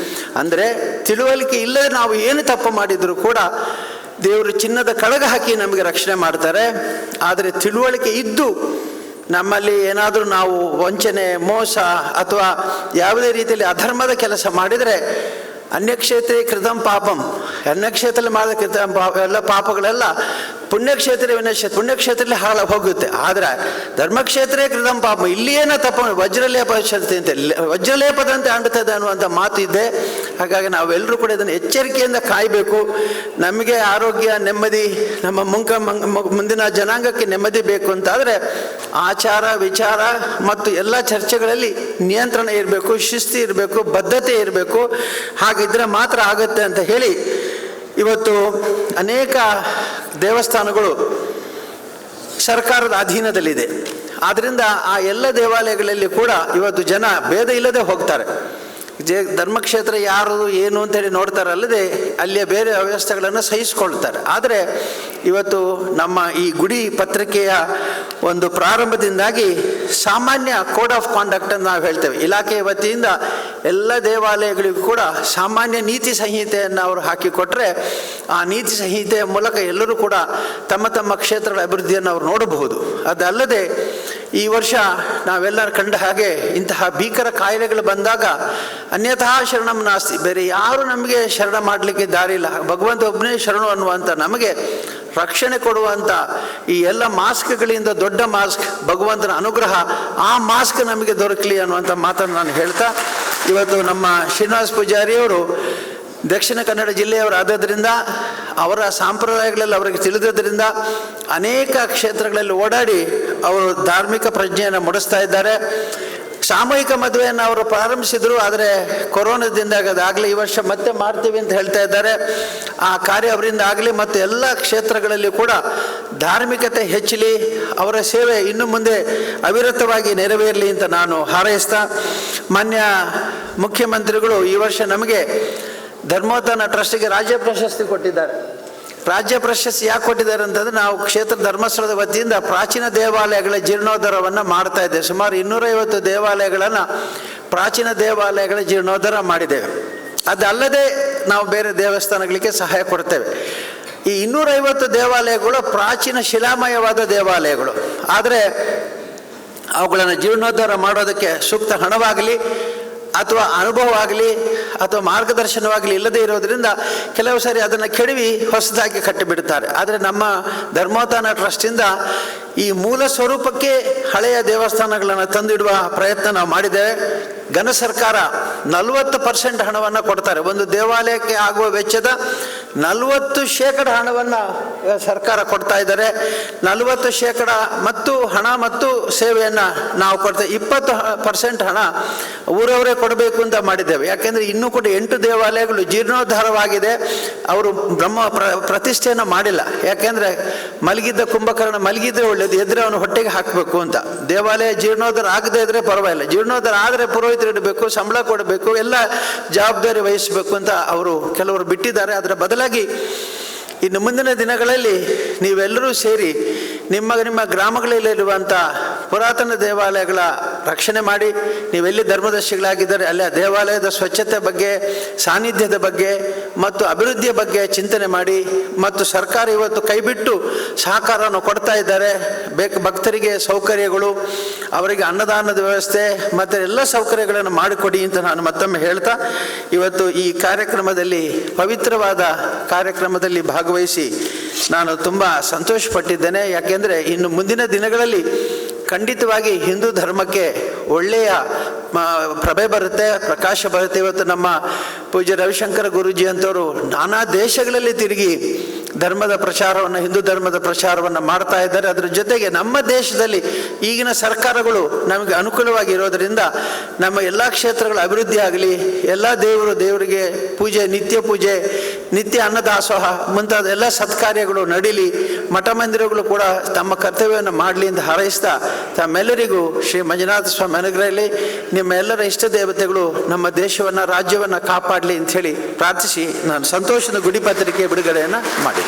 ಅಂದರೆ ತಿಳುವಳಿಕೆ ಇಲ್ಲದೆ ನಾವು ಏನು ತಪ್ಪು ಮಾಡಿದರೂ ಕೂಡ ದೇವರು ಚಿನ್ನದ ಕಡಗ ಹಾಕಿ ನಮಗೆ ರಕ್ಷಣೆ ಮಾಡ್ತಾರೆ. ಆದರೆ ತಿಳುವಳಿಕೆ ಇದ್ದು ನಮ್ಮಲ್ಲಿ ಏನಾದರೂ ನಾವು ವಂಚನೆ, ಮೋಸ ಅಥವಾ ಯಾವುದೇ ರೀತಿಯಲ್ಲಿ ಅಧರ್ಮದ ಕೆಲಸ ಮಾಡಿದರೆ ಅನ್ಯಕ್ಷೇತ್ರೇ ಕೃತಂ ಪಾಪಂ, ಅನ್ಯಕ್ಷೇತ್ರದಲ್ಲಿ ಮಾಡಿದ ಕೃತಂ ಪಾಪ ಎಲ್ಲ ಪಾಪಗಳೆಲ್ಲ ಪುಣ್ಯಕ್ಷೇತ್ರ ವಿನಶ್ಯತೆ, ಪುಣ್ಯಕ್ಷೇತ್ರದಲ್ಲಿ ಹಾಳು ಹೋಗುತ್ತೆ. ಆದರೆ ಧರ್ಮಕ್ಷೇತ್ರೇ ಕೃತಂ ಪಾಪ, ಇಲ್ಲಿ ಏನೋ ತಪ್ಪ ವಜ್ರಲೇಪ ಅಂತ ವಜ್ರಲೇಪದಂತೆ ಅಂಡುತ್ತದೆ ಅನ್ನುವಂಥ ಮಾತು ಇದೆ. ಹಾಗಾಗಿ ನಾವೆಲ್ಲರೂ ಕೂಡ ಇದನ್ನು ಎಚ್ಚರಿಕೆಯಿಂದ ಕಾಯಬೇಕು. ನಮಗೆ ಆರೋಗ್ಯ, ನೆಮ್ಮದಿ, ನಮ್ಮ ಮುಂದಿನ ಜನಾಂಗಕ್ಕೆ ನೆಮ್ಮದಿ ಬೇಕು ಅಂತಾದರೆ ಆಚಾರ ವಿಚಾರ ಮತ್ತು ಎಲ್ಲ ಚರ್ಚೆಗಳಲ್ಲಿ ನಿಯಂತ್ರಣ ಇರಬೇಕು, ಶಿಸ್ತು ಇರಬೇಕು, ಬದ್ಧತೆ ಇರಬೇಕು. ಹಾಗಿದ್ರೆ ಮಾತ್ರ ಆಗುತ್ತೆ ಅಂತ ಹೇಳಿ ಇವತ್ತು ಅನೇಕ ದೇವಸ್ಥಾನಗಳು ಸರ್ಕಾರದ ಅಧೀನದಲ್ಲಿದೆ. ಆದ್ದರಿಂದ ಆ ಎಲ್ಲ ದೇವಾಲಯಗಳಲ್ಲಿ ಕೂಡ ಇವತ್ತು ಜನ ಭೇದ ಇಲ್ಲದೆ ಹೋಗ್ತಾರೆ. ಧರ್ಮಕ್ಷೇತ್ರ ಯಾರು ಏನು ಅಂತೇಳಿ ನೋಡ್ತಾರೆ, ಅಲ್ಲದೆ ಅಲ್ಲಿಯ ಬೇರೆ ವ್ಯವಸ್ಥೆಗಳನ್ನು ಸಹಿಸಿಕೊಳ್ತಾರೆ. ಆದರೆ ಇವತ್ತು ನಮ್ಮ ಈ ಗುಡಿ ಪತ್ರಿಕೆಯ ಒಂದು ಪ್ರಾರಂಭದಿಂದಾಗಿ ಸಾಮಾನ್ಯ ಕೋಡ್ ಆಫ್ ಕಾಂಡಕ್ಟ್ ಅಂತ ನಾವು ಹೇಳ್ತೇವೆ. ಇಲಾಖೆಯ ವತಿಯಿಂದ ಎಲ್ಲ ದೇವಾಲಯಗಳಿಗೂ ಕೂಡ ಸಾಮಾನ್ಯ ನೀತಿ ಸಂಹಿತೆಯನ್ನು ಅವರು ಹಾಕಿಕೊಟ್ರೆ ಆ ನೀತಿ ಸಂಹಿತೆಯ ಮೂಲಕ ಎಲ್ಲರೂ ಕೂಡ ತಮ್ಮ ತಮ್ಮ ಕ್ಷೇತ್ರಗಳ ಅಭಿವೃದ್ಧಿಯನ್ನು ಅವರು ನೋಡಬಹುದು. ಅದಲ್ಲದೆ ಈ ವರ್ಷ ನಾವೆಲ್ಲರೂ ಕಂಡ ಹಾಗೆ ಇಂತಹ ಭೀಕರ ಕಾಯಿಲೆಗಳು ಬಂದಾಗ ಅನ್ಯಥಾ ಶರಣಂ ನಾಸ್ತಿ, ಬೇರೆ ಯಾರು ನಮಗೆ ಶರಣ ಮಾಡಲಿಕ್ಕೆ ದಾರಿ ಇಲ್ಲ, ಭಗವಂತ ಒಬ್ಬನೇ ಶರಣು ಅನ್ನುವಂಥ ನಮಗೆ ರಕ್ಷಣೆ ಕೊಡುವಂಥ ಈ ಎಲ್ಲ ಮಾಸ್ಕ್ಗಳಿಂದ ದೊಡ್ಡ ಮಾಸ್ಕ್ ಭಗವಂತನ ಅನುಗ್ರಹ, ಆ ಮಾಸ್ಕ್ ನಮಗೆ ದೊರಕಲಿ ಅನ್ನುವಂಥ ಮಾತನ್ನು ನಾನು ಹೇಳ್ತಾ, ಇವತ್ತು ನಮ್ಮ ಶ್ರೀನಿವಾಸ ಪೂಜಾರಿಯವರು ದಕ್ಷಿಣ ಕನ್ನಡ ಜಿಲ್ಲೆಯವರಾದ್ದರಿಂದ ಅವರ ಸಂಪ್ರದಾಯಗಳೆಲ್ಲ ಅವರಿಗೆ ತಿಳಿದದ್ರಿಂದ ಅನೇಕ ಕ್ಷೇತ್ರಗಳಲ್ಲಿ ಓಡಾಡಿ ಅವರು ಧಾರ್ಮಿಕ ಪ್ರಜ್ಞೆಯನ್ನು ಮೂಡಿಸ್ತಾ ಇದ್ದಾರೆ. ಸಾಮೂಹಿಕ ಮದುವೆಯನ್ನು ಅವರು ಪ್ರಾರಂಭಿಸಿದರು, ಆದರೆ ಕೊರೋನಾದಿಂದ ಅದಾಗಲಿ ಈ ವರ್ಷ ಮತ್ತೆ ಮಾಡ್ತೀವಿ ಅಂತ ಹೇಳ್ತಾ ಇದ್ದಾರೆ. ಆ ಕಾರ್ಯ ಅವರಿಂದ ಆಗಲಿ ಮತ್ತು ಎಲ್ಲ ಕ್ಷೇತ್ರಗಳಲ್ಲಿ ಕೂಡ ಧಾರ್ಮಿಕತೆ ಹೆಚ್ಚಲಿ, ಅವರ ಸೇವೆ ಇನ್ನು ಮುಂದೆ ಅವಿರತವಾಗಿ ನೆರವೇರಲಿ ಅಂತ ನಾನು ಹಾರೈಸ್ತಾ, ಮಾನ್ಯ ಮುಖ್ಯಮಂತ್ರಿಗಳು ಈ ವರ್ಷ ನಮಗೆ ಧರ್ಮೋತ್ಥಾನ ಟ್ರಸ್ಟಿಗೆ ರಾಜ್ಯ ಪ್ರಶಸ್ತಿ ಕೊಟ್ಟಿದ್ದಾರೆ. ರಾಜ್ಯ ಪ್ರಶಸ್ತಿ ಯಾಕೆ ಕೊಟ್ಟಿದ್ದಾರೆ ಅಂತಂದರೆ, ನಾವು ಕ್ಷೇತ್ರ ಧರ್ಮಸ್ಥಳದ ವತಿಯಿಂದ ಪ್ರಾಚೀನ ದೇವಾಲಯಗಳ ಜೀರ್ಣೋದ್ಧಾರವನ್ನು ಮಾಡ್ತಾ ಇದ್ದೇವೆ. ಸುಮಾರು 250 ದೇವಾಲಯಗಳನ್ನು ಪ್ರಾಚೀನ ದೇವಾಲಯಗಳ ಜೀರ್ಣೋದ್ಧಾರ ಮಾಡಿದ್ದೇವೆ. ಅದಲ್ಲದೆ ನಾವು ಬೇರೆ ದೇವಸ್ಥಾನಗಳಿಗೆ ಸಹಾಯ ಕೊಡ್ತೇವೆ. ಈ 250 ದೇವಾಲಯಗಳು ಪ್ರಾಚೀನ ಶಿಲಾಮಯವಾದ ದೇವಾಲಯಗಳು. ಆದರೆ ಅವುಗಳನ್ನು ಜೀರ್ಣೋದ್ಧಾರ ಮಾಡೋದಕ್ಕೆ ಸೂಕ್ತ ಹಣವಾಗಲಿ ಅಥವಾ ಅನುಭವ ಆಗಲಿ ಅಥವಾ ಮಾರ್ಗದರ್ಶನವಾಗಲಿ ಇಲ್ಲದೇ ಇರೋದರಿಂದ ಕೆಲವು ಸಾರಿ ಅದನ್ನು ಕೆಡವಿ ಹೊಸದಾಗಿ ಕಟ್ಟಿಬಿಡ್ತಾರೆ. ಆದರೆ ನಮ್ಮ ಧರ್ಮೋತ್ಥಾನ ಟ್ರಸ್ಟಿಂದ ಈ ಮೂಲ ಸ್ವರೂಪಕ್ಕೆ ಹಳೆಯ ದೇವಸ್ಥಾನಗಳನ್ನು ತಂದಿಡುವ ಪ್ರಯತ್ನ ನಾವು ಮಾಡಿದ್ದೇವೆ. ಘನ ಸರ್ಕಾರ 40% ಹಣವನ್ನು ಕೊಡ್ತಾರೆ. ಒಂದು ದೇವಾಲಯಕ್ಕೆ ಆಗುವ ವೆಚ್ಚದ 40% ಹಣವನ್ನು ಸರ್ಕಾರ ಕೊಡ್ತಾ ಇದ್ದಾರೆ. 40% ಮತ್ತು ಹಣ ಮತ್ತು ಸೇವೆಯನ್ನು ನಾವು ಕೊಡ್ತೇವೆ. 20% ಹಣ ಊರವರೇ ಕೊಡಬೇಕು ಅಂತ ಮಾಡಿದ್ದೇವೆ. ಯಾಕೆಂದರೆ ಇನ್ನೂ ಕೂಡ 8 ದೇವಾಲಯಗಳು ಜೀರ್ಣೋದ್ಧಾರವಾಗಿದೆ. ಅವರು ಪ್ರತಿಷ್ಠೆಯನ್ನು ಮಾಡಿಲ್ಲ. ಯಾಕೆಂದರೆ ಮಲಗಿದ್ದ ಕುಂಭಕರ್ಣ ಮಲಗಿದ್ರೆ ಒಳ್ಳೇದು, ಎದ್ರೆ ಅವನು ಹೊಟ್ಟೆಗೆ ಹಾಕಬೇಕು ಅಂತ. ದೇವಾಲಯ ಜೀರ್ಣೋದ್ಧಾರ ಆಗದೆ ಇದ್ರೆ ಪರವಾಗಿಲ್ಲ, ಜೀರ್ಣೋದ್ಧಾರ ಆದರೆ ಪುರೋಹಿತರು ಇಡಬೇಕು, ಸಂಬಳ ಕೊಡಬೇಕು, ಎಲ್ಲ ಜವಾಬ್ದಾರಿ ವಹಿಸಬೇಕು ಅಂತ ಅವರು ಕೆಲವರು ಬಿಟ್ಟಿದ್ದಾರೆ. ಅದರ ಬದಲಾಗಿ ಇನ್ನು ಮುಂದಿನ ದಿನಗಳಲ್ಲಿ ನೀವೆಲ್ಲರೂ ಸೇರಿ ನಿಮ್ಮ ಗ್ರಾಮಗಳಲ್ಲಿರುವಂಥ ಪುರಾತನ ದೇವಾಲಯಗಳ ರಕ್ಷಣೆ ಮಾಡಿ, ನೀವೆಲ್ಲಿ ಧರ್ಮದರ್ಶಿಗಳಾಗಿದ್ದಾರೆ ಅಲ್ಲಿ ಆ ದೇವಾಲಯದ ಸ್ವಚ್ಛತೆ ಬಗ್ಗೆ, ಸಾನ್ನಿಧ್ಯದ ಬಗ್ಗೆ ಮತ್ತು ಅಭಿವೃದ್ಧಿಯ ಬಗ್ಗೆ ಚಿಂತನೆ ಮಾಡಿ, ಮತ್ತು ಸರ್ಕಾರ ಇವತ್ತು ಕೈಬಿಟ್ಟು ಸಹಕಾರವನ್ನು ಕೊಡ್ತಾ ಇದ್ದಾರೆ. ಭಕ್ತರಿಗೆ ಸೌಕರ್ಯಗಳು, ಅವರಿಗೆ ಅನ್ನದಾನದ ವ್ಯವಸ್ಥೆ ಮತ್ತು ಎಲ್ಲ ಸೌಕರ್ಯಗಳನ್ನು ಮಾಡಿಕೊಡಿ ಅಂತ ನಾನು ಮತ್ತೊಮ್ಮೆ ಹೇಳ್ತಾ, ಇವತ್ತು ಈ ಕಾರ್ಯಕ್ರಮದಲ್ಲಿ ಪವಿತ್ರವಾದ ಕಾರ್ಯಕ್ರಮದಲ್ಲಿ ಭಾಗವಹಿಸಿ ನಾನು ತುಂಬ ಸಂತೋಷಪಟ್ಟಿದ್ದೇನೆ. ಯಾಕೆಂದರೆ ಇನ್ನು ಮುಂದಿನ ದಿನಗಳಲ್ಲಿ ಖಂಡಿತವಾಗಿ ಹಿಂದೂ ಧರ್ಮಕ್ಕೆ ಒಳ್ಳೆಯ ಪ್ರಭೆ ಬರುತ್ತೆ, ಪ್ರಕಾಶ ಬರುತ್ತೆ. ಇವತ್ತು ನಮ್ಮ ಪೂಜ್ಯ ರವಿಶಂಕರ ಗುರೂಜಿ ಅಂತವರು ನಾನಾ ದೇಶಗಳಲ್ಲಿ ತಿರುಗಿ ಧರ್ಮದ ಪ್ರಚಾರವನ್ನು, ಹಿಂದೂ ಧರ್ಮದ ಪ್ರಚಾರವನ್ನು ಮಾಡ್ತಾ ಇದ್ದಾರೆ. ಅದರ ಜೊತೆಗೆ ನಮ್ಮ ದೇಶದಲ್ಲಿ ಈಗಿನ ಸರ್ಕಾರಗಳು ನಮಗೆ ಅನುಕೂಲವಾಗಿ ಇರೋದರಿಂದ ನಮ್ಮ ಎಲ್ಲ ಕ್ಷೇತ್ರಗಳ ಅಭಿವೃದ್ಧಿ ಆಗಲಿ, ಎಲ್ಲ ದೇವರಿಗೆ ಪೂಜೆ, ನಿತ್ಯ ಅನ್ನದಾಸೋಹ ಮುಂತಾದ ಎಲ್ಲ ಸತ್ಕಾರ್ಯಗಳು ನಡೀಲಿ, ಮಠ ಮಂದಿರಗಳು ಕೂಡ ತಮ್ಮ ಕರ್ತವ್ಯವನ್ನು ಮಾಡಲಿ ಅಂತ ಹಾರೈಸ್ತಾ, ತಮ್ಮೆಲ್ಲರಿಗೂ ಶ್ರೀ ಮಂಜುನಾಥ ಸ್ವಾಮಿ ಅನುಗ್ರಹದಲ್ಲಿ ನಿಮ್ಮ ಎಲ್ಲರ ಇಷ್ಟ ದೇವತೆಗಳು ನಮ್ಮ ದೇಶವನ್ನು, ರಾಜ್ಯವನ್ನು ಕಾಪಾಡಲಿ ಅಂಥೇಳಿ ಪ್ರಾರ್ಥಿಸಿ ನಾನು ಸಂತೋಷದ ಗುಡಿಪತ್ರಿಕೆ ಬಿಡುಗಡೆಯನ್ನು ಮಾಡಿದ್ದೆ.